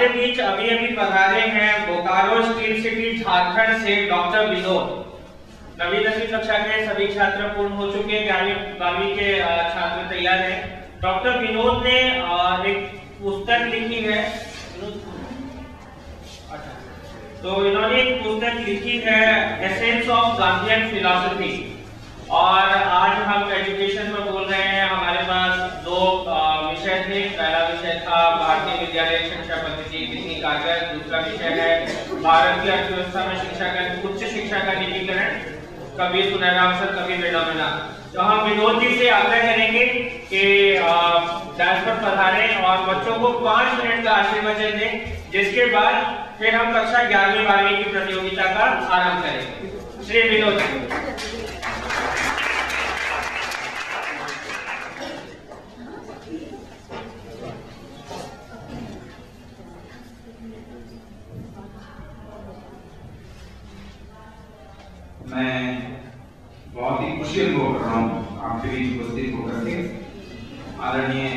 हमारे बीच अभी अभी पधारे हैं बोकारो स्टील सिटी झारखंड से डॉक्टर विनोद। 9वीं 10वीं कक्षा के सभी छात्र पूर्ण हो चुके हैं, 11वीं के छात्र तैयार हैं। डॉक्टर विनोद ने एक पुस्तक लिखी है, तो इन्होंने एक पुस्तक लिखी है एसेंस ऑफ गांधीयन फिलॉसफी, और आज हम एजुकेशन में बोल रहे हैं। हमारे पास दो विषय थे। पहला विषय था भारतीय विद्यालय शिक्षा पद्धति कितनी कारगर, दूसरा विषय है भारत की अर्थव्यवस्था में शिक्षा का उच्च शिक्षा का निजीकरण, कभी सुनहरा अवसर कभी विडंबना। तो हम विनोद जी से आग्रह करेंगे कि डांस पर पधारें और बच्चों को 5 मिनट का आशीर्वचन दें, जिसके बाद फिर हम कक्षा 11वीं 12वीं की प्रतियोगिता का आरंभ करेंगे। श्री विनोद जी। मैं बहुत ही खुशी अनुभव कर रहा हूँ आपके बीच उपस्थित होकर के। आदरणीय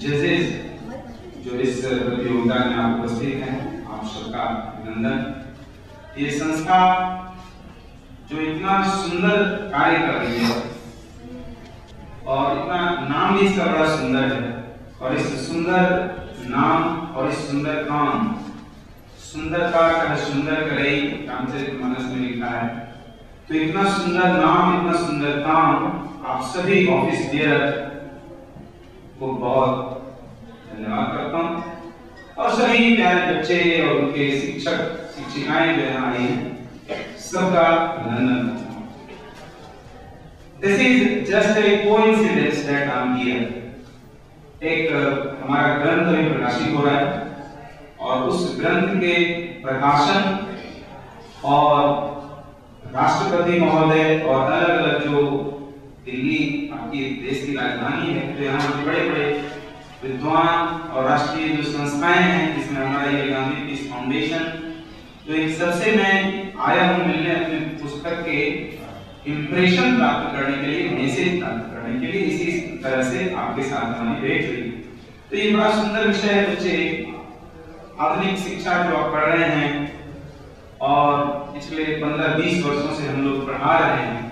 जजेस जो इस प्रतियोगिता में आप उपस्थित हैं, आप सबका अभिनंदन। ये संस्था जो इतना सुंदर कार्य कर रही है और इतना नाम भी इसका बड़ा सुंदर है, और इस सुंदर नाम और इस सुंदर काम, सुंदरता का सुंदर करे रामचरितमानस में लिखा है। तो इतना सुंदर नाम, इतना सुंदर काम, आप सभी ऑफिस डियर को बहुत धन्यवाद करता हूँ, और सभी प्यारे बच्चे और उनके शिक्षक शिक्षिकाएं जो यहाँ आई हैं, सबका अभिनंदन करता हूँ। This is just a coincidence that I am here. एक हमारा ग्रंथ अभी प्रकाशित हो रहा है, और उस ग्रंथ के प्रकाशन और राष्ट्रपति महोदय और अलग अलग जो दिल्ली आपकी देश की राजधानी है, जो यहाँ बड़े बड़े विद्वान और राष्ट्रीय जो संस्थाएं हैं, जिसमें हमारा ये गांधी पीस फाउंडेशन, तो इन सबसे मैं आया हूँ मिलने, अपने पुस्तक के इंप्रेशन प्राप्त करने के लिए, मैसेज प्राप्त करने के लिए। इसी तरह से आपके साथ हमारी भेंट हुई। तो ये बड़ा सुंदर विषय है बच्चे, आधुनिक शिक्षा जो आप पढ़ रहे हैं और पिछले 15-20 वर्षों से हम लोग पढ़ा रहे हैं।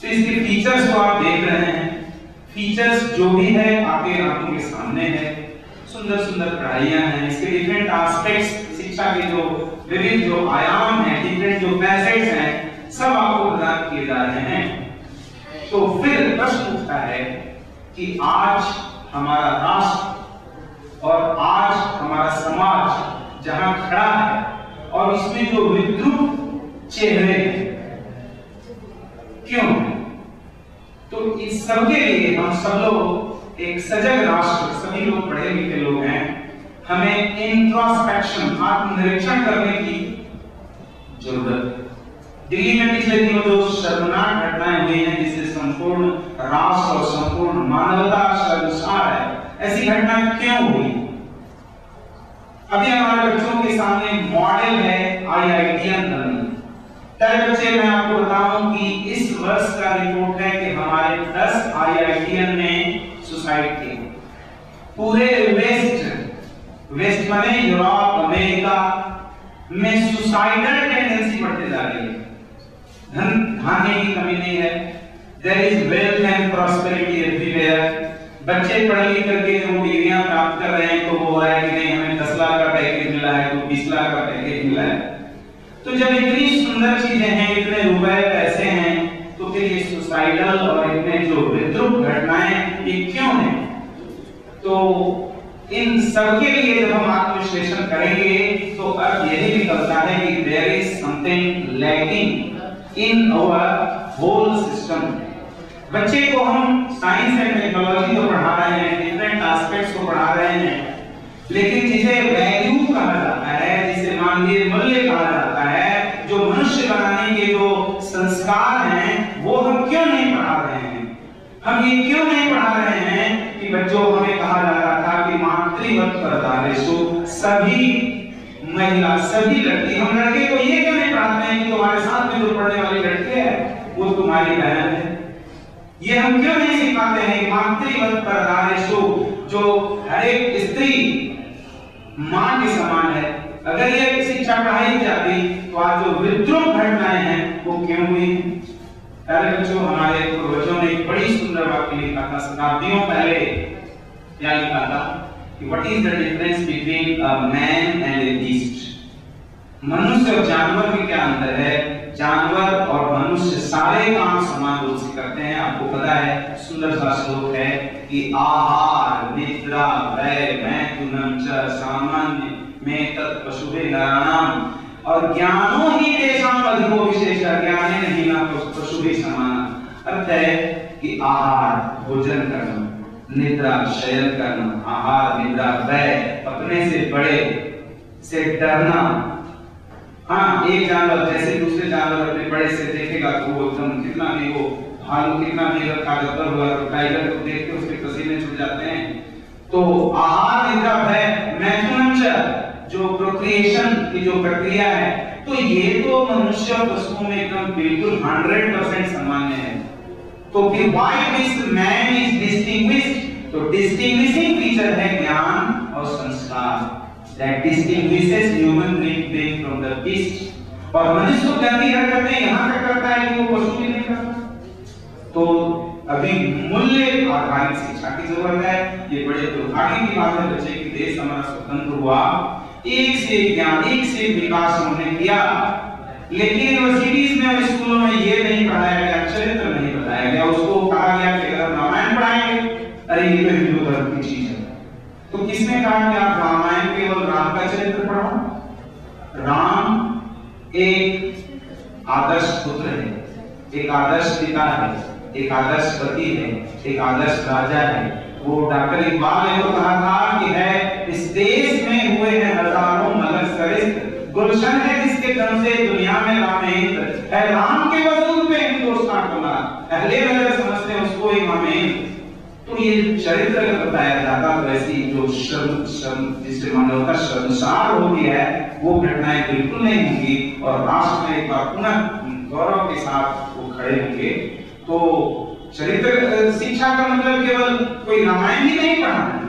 तो इसके फीचर्स को आप देख रहे हैं। फीचर्स जो भी है आपके आंखों के सामने है। सुंदर सुंदर पढ़ाइयाँ हैं, इसके डिफरेंट एस्पेक्ट्स, शिक्षा के जो विभिन्न जो आयाम हैं, डिफरेंट जो फैसेट्स हैं, सब आपको प्रदान किए जा रहे हैं। तो फिर प्रश्न उठता है कि आज हमारा राष्ट्र और आज हमारा समाज जहां खड़ा है, और इसमें जो विद्रुप चेहरे क्यों? तो इस सबके लिए हम सब लोग एक सजग राष्ट्र, सभी लोग पढ़े लिखे लोग हैं, हमें इंट्रोस्पेक्शन, आत्मनिरीक्षण करने की जरूरत। दिल्ली में पिछले दिनों जो शर्मनाक घटनाएं हुई हैं, जिससे संपूर्ण राष्ट्र और संपूर्ण मानवता शर्मसार है, ऐसी घटना क्यों हुई? अभी हमारे बच्चों के सामने मॉडल है आईआईटीएन लर्निंग। पहले बच्चे मैं आपको बताऊं कि इस वर्ष का रिपोर्ट है कि हमारे 10 आईआईटीएन ने सुसाइड की। पूरे वेस्ट माने यूरोप, अमेरिका में सुसाइडल टेंडेंसी बढ़ती जा रही है। धान्य की कमी नहीं है। There is wealth and prosperity everywhere. बच्चे पढ़ लिख करके जो डिग्रियां प्राप्त कर रहे हैं, तो वो हो रहा है कि नहीं हमें 10 लाख का पैकेज मिला है, तो 20 लाख का पैकेज मिला है। तो जब इतनी सुंदर चीजें हैं, इतने रुपए पैसे हैं, तो फिर ये सुसाइडल और इतने जो विद्रुप घटनाएं ये क्यों हैं? तो इन सबके लिए जब हम आत्मविश्लेषण करेंगे, तो अब यही निकलता है कि there is something lacking in our whole system. बच्चे को हम साइंस एंड टेक्नोलॉजी तो पढ़ा रहे हैं, डिफरेंट एस्पेक्ट्स को पढ़ा रहे हैं, लेकिन जिसे वैल्यू कहा जाता है, जिसे मानवीय मूल्य कहा जाता है, जो मनुष्य बनाने के जो संस्कार हैं, वो हम क्यों नहीं पढ़ा रहे हैं? हम ये क्यों नहीं पढ़ा रहे हैं कि बच्चों, हमें कहा जा रहा था कि मातृवत परदारेषु, सभी महिला, सभी लड़की, हम लड़के को ये क्यों नहीं पढ़ाते हैं कि तुम्हारे साथ में जो पढ़ने वाली लड़की है वो तुम्हारी बहन है? ये हम क्यों नहीं सिखाते हैं? मातृवत परदारेषु, जो हर एक स्त्री मां के समान है, अगर ये शिक्षा पढ़ाई जाती तो आज जो विद्रोह घटनाएं हैं वो क्यों हुई? पहले बच्चों, हमारे पूर्वजों ने एक बड़ी सुंदर वाक्य लिखा था शताब्दियों पहले। क्या लिखा था कि what is the difference between a man and A beast? मनुष्य और जानवर में क्या अंतर है? जानवर और मनुष्य सारे काम समान रूप से करते हैं। आपको पता है, सुंदर सा श्लोक है कि आहार निद्रा व्यय मैथुनम च सामान्य में तत् पशुभे नराणाम और ज्ञानो ही तेषां अधिको विशेष ज्ञाने नहीं ना पशुभे समान। अर्थ है कि आहार भोजन करना, निद्रा शयन करना, आहार निद्रा व्यय अपने से बड़े से डरना। हाँ, एक जानवर जैसे दूसरे जानवर अपने बड़े से देखेगा तो वो एकदम कितना भी वो भालू कितना भी ताकतवर हुआ तो टाइगर को देख के उसके पसीने छूट जाते हैं। तो आहार निद्रा व्यय मैथुनम जो प्रोक्रिएशन की जो प्रक्रिया है, तो ये तो मनुष्य और पशुओं में एकदम बिल्कुल 100% सामान्य है। तो फिर why this man is distinguished? तो डिस्टिंग्विशिंग फीचर है ज्ञान और संस्कार, that distinguishes human being from the beast। और मनुष्य को गंदी हरकतें यहाँ तक करता है कि वो पशु भी नहीं करता। तो अभी मूल्य आधारित शिक्षा की जरूरत है। ये बड़े दुर्भाग्य की बात है बच्चे कि देश हमारा स्वतंत्र हुआ, एक से एक ज्ञान, एक से एक विकास हमने किया, लेकिन यूनिवर्सिटीज में और स्कूलों में ये नहीं पढ़ाया गया, चरित्र नहीं बताया गया। उसको कहा गया कि अगर रामायण पढ़ाएंगे, अरे ये तो हिंदू धर्म की चीज है। तो किसने कहा कि आप रामायण केवल राम का चरित्र पढ़ो? राम एक आदर्श पुत्र है, एक आदर्श पिता है, एक आदर्श पति है, एक आदर्श राजा है। वो डॉक्टर इकबाल ने तो कहा था कि है इस देश में हुए हैं हजारों मगर सरिस्त, गुलशन है जिसके जन्म से दुनिया में रामेंद्र है। राम के वजूद में हिंदुस्तान बना, पहले नजर समझते हैं उसको इमामेंद्र। तो ये चरित्र अगर बताया जाता तो ऐसी जो शर्म जिससे मानवता शर्मसार हो गई है वो घटनाएं बिल्कुल नहीं होंगी और राष्ट्र में एक बार पुनः गौरव के साथ वो खड़े होंगे। तो चरित्र शिक्षा का मतलब केवल कोई रामायण ही नहीं पढ़ाना,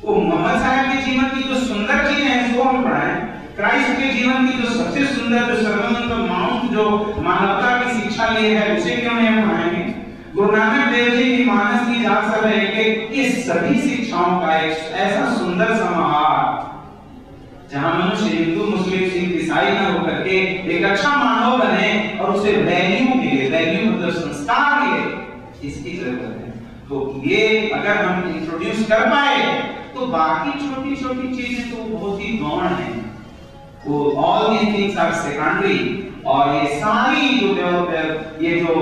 वो मोहम्मद साहब के जीवन की जो सुंदर चीजें हैं उसको हम पढ़ाएं। क्राइस्ट के जीवन की जो सबसे सुंदर जो सर्वोत्तम माउंट जो मानवता की शिक्षा ली है उसे क्यों नहीं पढ़ाएंगे? गुरु नानक देव जी की मानस की जात सब है कि इस सभी शिक्षाओं का एक ऐसा सुंदर समाहार जहां मनुष्य हिंदू मुस्लिम सिख ईसाई न होकर के एक अच्छा मानव बने और उसे वैल्यू मिले, वैल्यू मतलब संस्कार मिले, इसकी जरूरत है। तो ये अगर हम इंट्रोड्यूस कर पाए तो बाकी छोटी छोटी चीजें तो बहुत ही गौण है, वो all these things are secondary. और ये सारी जो ये जो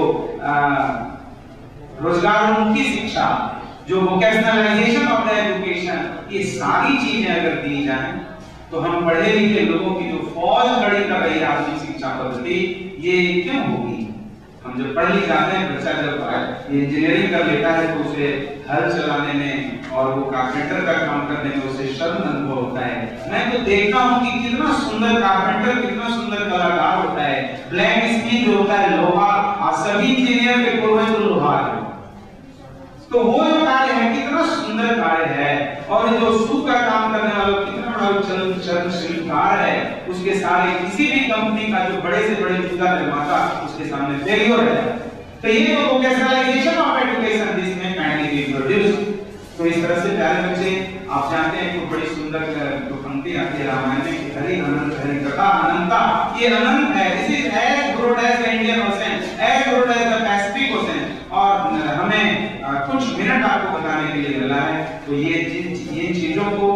रोजगारोन्मुखी शिक्षा, जो वोकेशनलाइजेशन ऑफ द एजुकेशन, ये सारी चीजें अगर दी जाएं तो हम पढ़े लिखे लोगों की जो फौज खड़ी कर रही है आधुनिक शिक्षा पद्धति, ये क्यों होगी? हम जब पढ़ लिख जाते हैं, बच्चा जब इंजीनियरिंग कर लेता है तो उसे हल चलाने में और वो कारपेंटर का काम करने में उसे शर्म अनुभव होता है। मैं तो देखता हूँ कि कितना सुंदर कारपेंटर, कितना सुंदर कलाकार होता है। ब्लैक स्मिथ जो होता है लोहा, सभी इंजीनियर के पूर्वज तो लोहार है। तो वो जो कार्य है कितना सुंदर कार्य है, और जो सूत का काम करने वाला कितना बड़ा चरण शिल्पकार है, उसके सारे किसी भी कंपनी का जो बड़े से बड़े जूता निर्माता उसके सामने फेलियर है। तो ये जो वोकेशनलाइजेशन ऑफ एजुकेशन दिस में काइंडली बी इंट्रोड्यूस्ड। तो इस तरह से प्यारे बच्चे, आप जानते हैं कि बड़ी सुंदर जो पंक्ति आती है रामायण में, हरि अनंत हरि कथा अनंता, ये अनंत है। This is as broad as the Indian Ocean, as broad as the Pacific Ocean. और हमें कुछ मिनट आपको बताने के लिए मिला है। तो ये चीजों को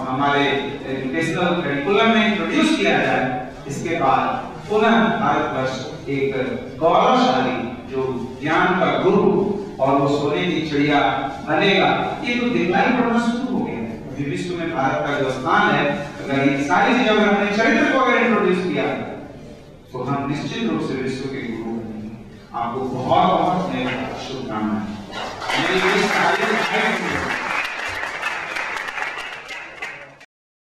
हमारे एजुकेशनल करिकुलम में इंट्रोड्यूस किया जाए, इसके बाद पुनः भारतवर्ष एक गौरवशाली जो ज्ञान का गुरु और वो सोने की चिड़िया बनेगा, ये तो दिखलाई पड़ना शुरू हो गया है। अभी विश्व में भारत का जो स्थान है, अगर ये सारी चीजें अगर हमने चरित्र को अगर इंट्रोड्यूस किया तो हम निश्चित रूप से विश्व के गुरु बनेंगे। आपको बहुत बहुत शुभकामनाएं।